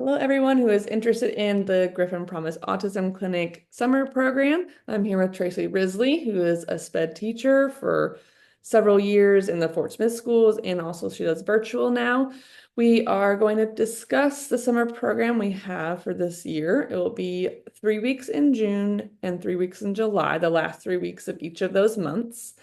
Hello, everyone who is interested in the Griffin Promise Autism Clinic summer program. I'm here with Tracy Risley, who is a SPED teacher for several years in the Fort Smith schools, and also she does virtual now. We are going to discuss the summer program we have for this year. It will be 3 weeks in June and 3 weeks in July, the last 3 weeks of each of those months.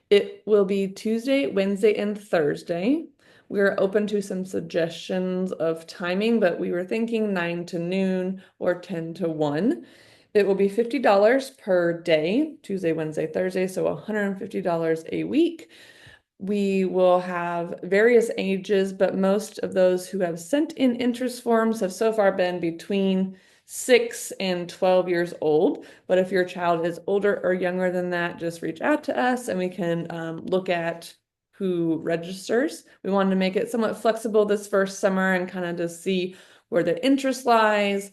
It will be Tuesday, Wednesday, and Thursday. We're open to some suggestions of timing, but we were thinking 9 to noon or 10 to 1. It will be $50 per day, Tuesday, Wednesday, Thursday, so $150 a week. We will have various ages, but most of those who have sent in interest forms have so far been between 6 and 12 years old. But if your child is older or younger than that, just reach out to us and we can look at who registers. We wanted to make it somewhat flexible this first summer and kind of just see where the interest lies,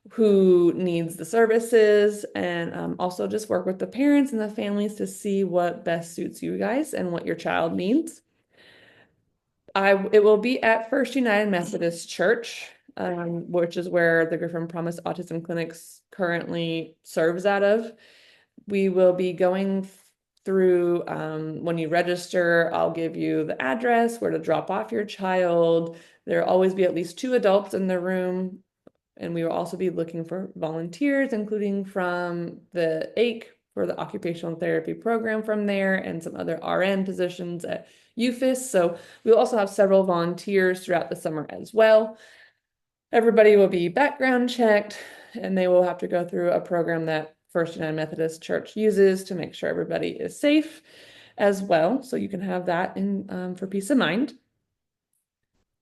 who needs the services, and also just work with the parents and the families to see what best suits you guys and what your child needs. It will be at First United Methodist Church, which is where the Griffin Promise Autism Clinics currently serves out of. We will be going through, when you register, I'll give you the address, where to drop off your child. There'll always be at least 2 adults in the room. And we will also be looking for volunteers, including from the AIC for the occupational therapy program from there and some other RN positions at UFIS. So we'll also have several volunteers throughout the summer as well. Everybody will be background checked and they will have to go through a program that First United Methodist Church uses to make sure everybody is safe as well. So you can have that in for peace of mind.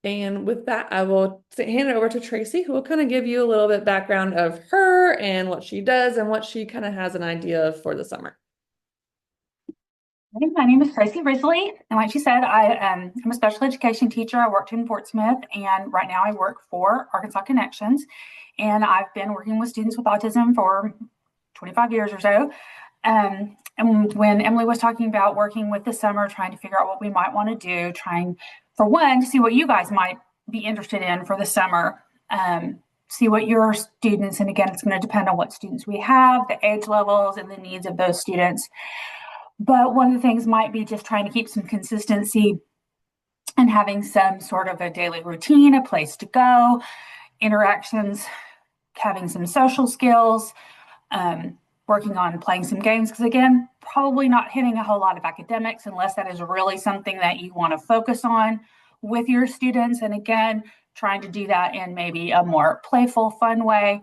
And with that, I will hand it over to Tracy, who will kind of give you a little bit background of her and what she does and what she kind of has an idea of for the summer. My name is Tracy Risley, and like she said, I'm a special education teacher. I worked in Fort Smith, and right now I work for Arkansas Connections, and I've been working with students with autism for 25 years or so. And when Emily was talking about working with the summer, trying to figure out what we might want to do, trying for one to see what you guys might be interested in for the summer, see what your students, and again, it's going to depend on what students we have, the age levels, and the needs of those students. But one of the things might be just trying to keep some consistency and having some sort of a daily routine, a place to go, interactions, having some social skills, working on playing some games. Because again, probably not hitting a whole lot of academics unless that is really something that you want to focus on with your students. And again, trying to do that in maybe a more playful, fun way.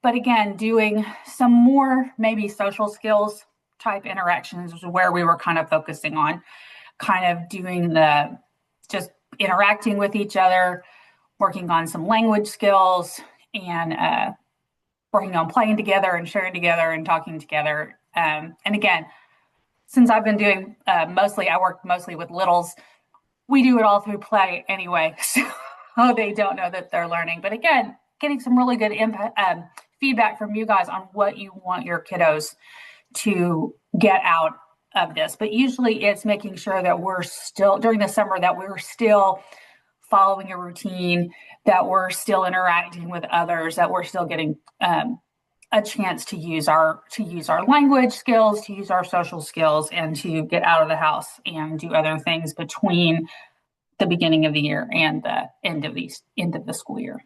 But again, doing some more maybe social skills type interactions was where we were kind of focusing on, kind of doing the just interacting with each other, working on some language skills, and working on playing together and sharing together and talking together. And again, since I've been doing I work mostly with littles, we do it all through play anyway, so they don't know that they're learning. But again, getting some really good feedback from you guys on what you want your kiddos to get out of this. But usually it's making sure that we're still, during the summer, that we're still following a routine, that we're still interacting with others, that we're still getting a chance to use our language skills, to use our social skills, and to get out of the house and do other things between the beginning of the year and the end of the school year.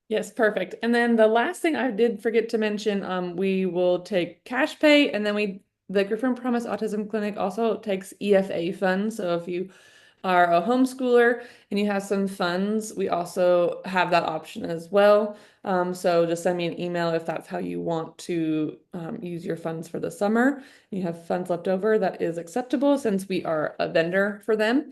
Yes, perfect. And then the last thing I did forget to mention, we will take cash pay, and then the Griffin Promise Autism Clinic also takes EFA funds. So if you are a homeschooler and you have some funds, we also have that option as well. So just send me an email if that's how you want to use your funds for the summer. You have funds left over, that is acceptable since we are a vendor for them.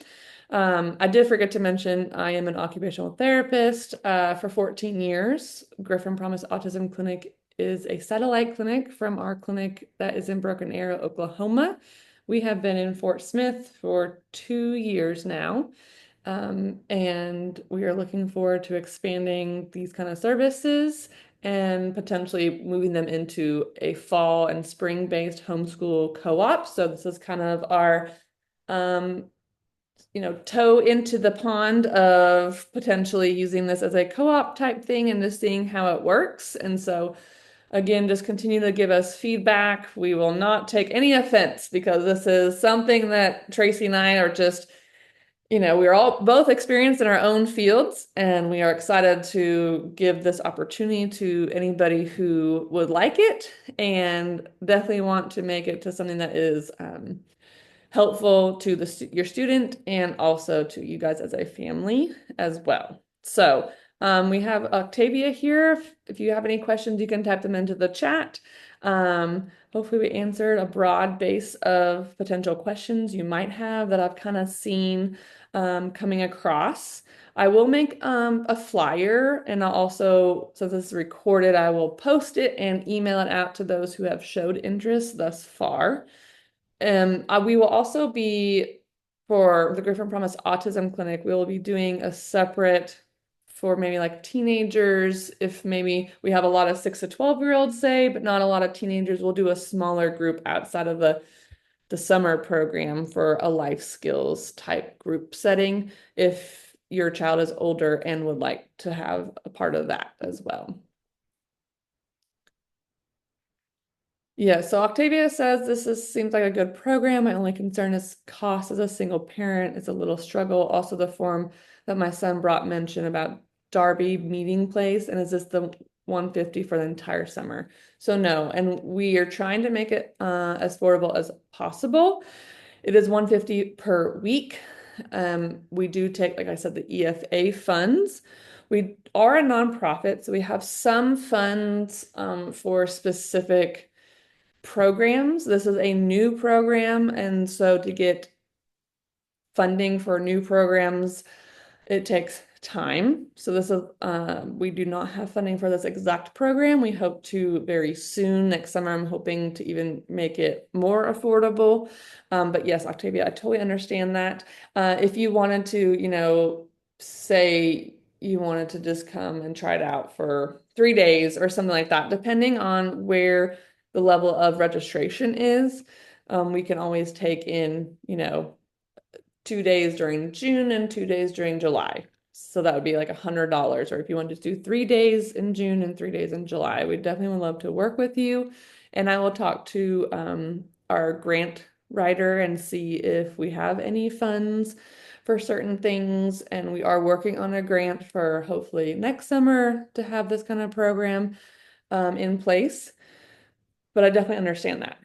I did forget to mention I am an occupational therapist for 14 years. Griffin Promise Autism Clinic is a satellite clinic from our clinic that is in Broken Arrow, Oklahoma. We have been in Fort Smith for 2 years now, and we are looking forward to expanding these kind of services and potentially moving them into a fall and spring-based homeschool co-op. So this is kind of our toe into the pond of potentially using this as a co-op type thing and just seeing how it works. And so again, just continue to give us feedback. We will not take any offense because this is something that Tracy and I are just, we're all both experienced in our own fields, and we are excited to give this opportunity to anybody who would like it and definitely want to make it to something that is helpful to your student and also to you guys as a family as well. So we have Octavia here. If you have any questions, you can type them into the chat. Hopefully we answered a broad base of potential questions you might have that I've kind of seen coming across. I will make a flyer, and I'll also, since this is recorded, I will post it and email it out to those who have showed interest thus far. We will also be, for the Griffin Promise Autism Clinic, we will be doing a separate for maybe like teenagers. If maybe we have a lot of 6 to 12-year-olds, say, but not a lot of teenagers, we'll do a smaller group outside of the summer program for a life skills type group setting if your child is older and would like to have a part of that as well. Yeah, so Octavia says seems like a good program. My only concern is cost as a single parent. It's a little struggle. Also, the form that my son brought mentioned about Darby meeting place, and is this the 150 for the entire summer? So no, and we are trying to make it as affordable as possible. It is 150 per week. We do take, like I said, the EFA funds. We are a nonprofit, so we have some funds for specific programs. This is a new program, and so to get funding for new programs, it takes time. So this is we do not have funding for this exact program. We hope to very soon. Next summer, I'm hoping to even make it more affordable. But yes, Octavia, I totally understand that. If you wanted to, say you wanted to just come and try it out for 3 days or something like that, depending on where the level of registration is, we can always take in, 2 days during June and 2 days during July. So that would be like $100. Or if you want to do 3 days in June and 3 days in July, we definitely would love to work with you. And I will talk to our grant writer and see if we have any funds for certain things. And we are working on a grant for hopefully next summer to have this kind of program in place. But I definitely understand that.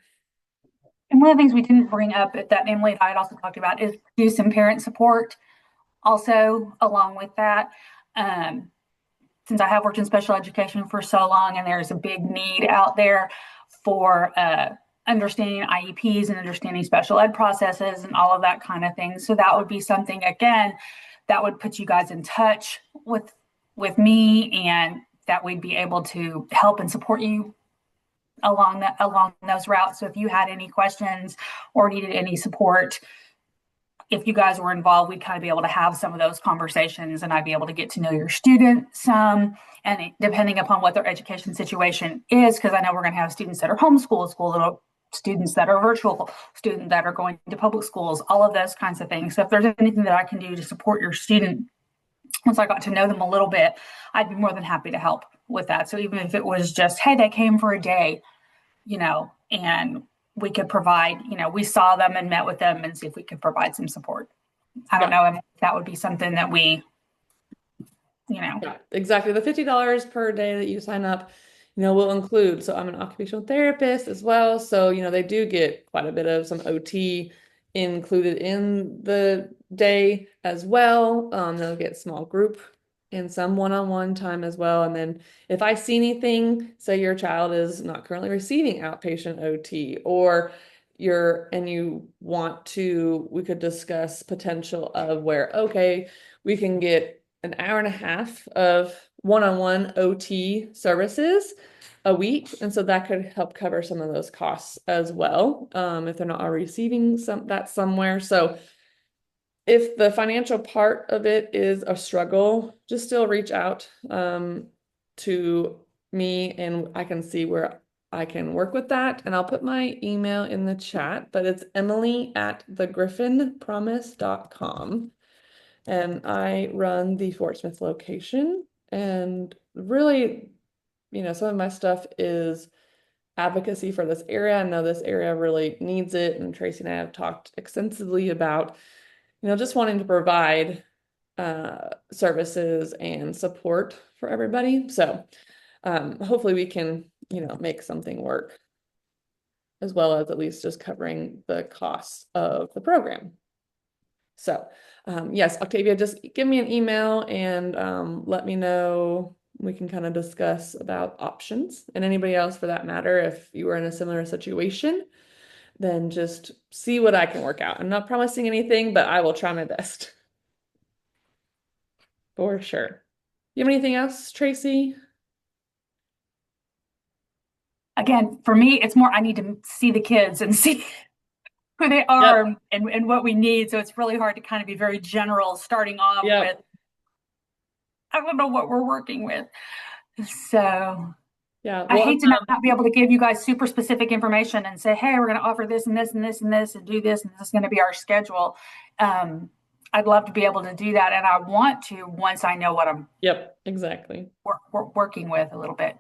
And one of the things we didn't bring up that Emily and I had also talked about is do some parent support also along with that. Um, since I have worked in special education for so long and there's a big need out there for understanding IEPs and understanding special ed processes and all of that kind of thing. So that would be something, again, that would put you guys in touch with me, and that we'd be able to help and support you along those routes. So if you had any questions or needed any support, if you guys were involved, we'd kind of be able to have some of those conversations, and I'd be able to get to know your student some. And depending upon what their education situation is, because I know we're going to have students that are homeschooled, students that are virtual, students that are going to public schools, all of those kinds of things. So if there's anything that I can do to support your student, once I got to know them a little bit, I'd be more than happy to help with that. So even if it was just, hey, they came for a day, and we could provide, we saw them and met with them and see if we could provide some support. I don't know if that would be something that we, Yeah, exactly. The $50 per day that you sign up, will include. So I'm an occupational therapist as well. So, they do get quite a bit of some OT included in the day as well. They'll get small group and some one-on-one time as well. And then if I see anything, say your child is not currently receiving outpatient OT, or you want to, we could discuss potential of where, okay, we can get an hour and a half of one-on-one OT services a week. And so that could help cover some of those costs as well, if they're not already receiving that somewhere. So if the financial part of it is a struggle, just still reach out to me, and I can see where I can work with that. And I'll put my email in the chat, but it's emily@thegriffinpromise.com. And I run the Fort Smith location. And really, some of my stuff is advocacy for this area. I know this area really needs it. And Tracy and I have talked extensively about, just wanting to provide services and support for everybody. So hopefully we can, make something work, as well as at least just covering the costs of the program. So yes, Octavia, just give me an email and let me know. We can kind of discuss about options, and anybody else for that matter, if you are in a similar situation, then just see what I can work out. I'm not promising anything, but I will try my best for sure. You have anything else, Tracy? Again, for me, it's more I need to see the kids and see who they Yep. are and what we need. So it's really hard to kind of be very general starting off with, Yep. I don't know what we're working with. So Yeah. I Well, hate to not be able to give you guys super specific information and say, hey, we're going to offer this and this and this and this and do this, and this is going to be our schedule. I'd love to be able to do that. And I want to once I know what I'm yep, exactly. working with a little bit And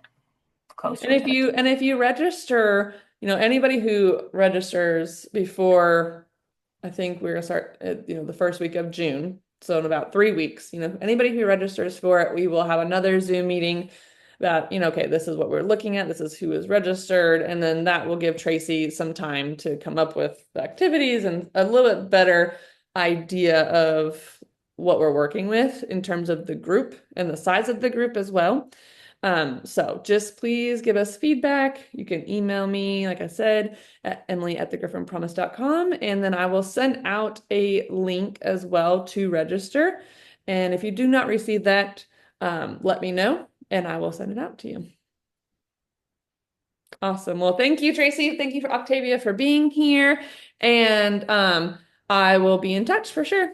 closer if to. you register, anybody who registers before, I think we're gonna start at, the first week of June. So in about 3 weeks, anybody who registers for it, we will have another Zoom meeting about, okay, this is what we're looking at, this is who is registered, and then that will give Tracy some time to come up with the activities and a little bit better idea of what we're working with in terms of the group and the size of the group as well. So just please give us feedback. You can email me, like I said, at emily@thegriffinpromise.com, and then I will send out a link as well to register. And if you do not receive that, let me know and I will send it out to you. Awesome. Well, thank you, Tracy. Thank you for Octavia for being here. And I will be in touch for sure.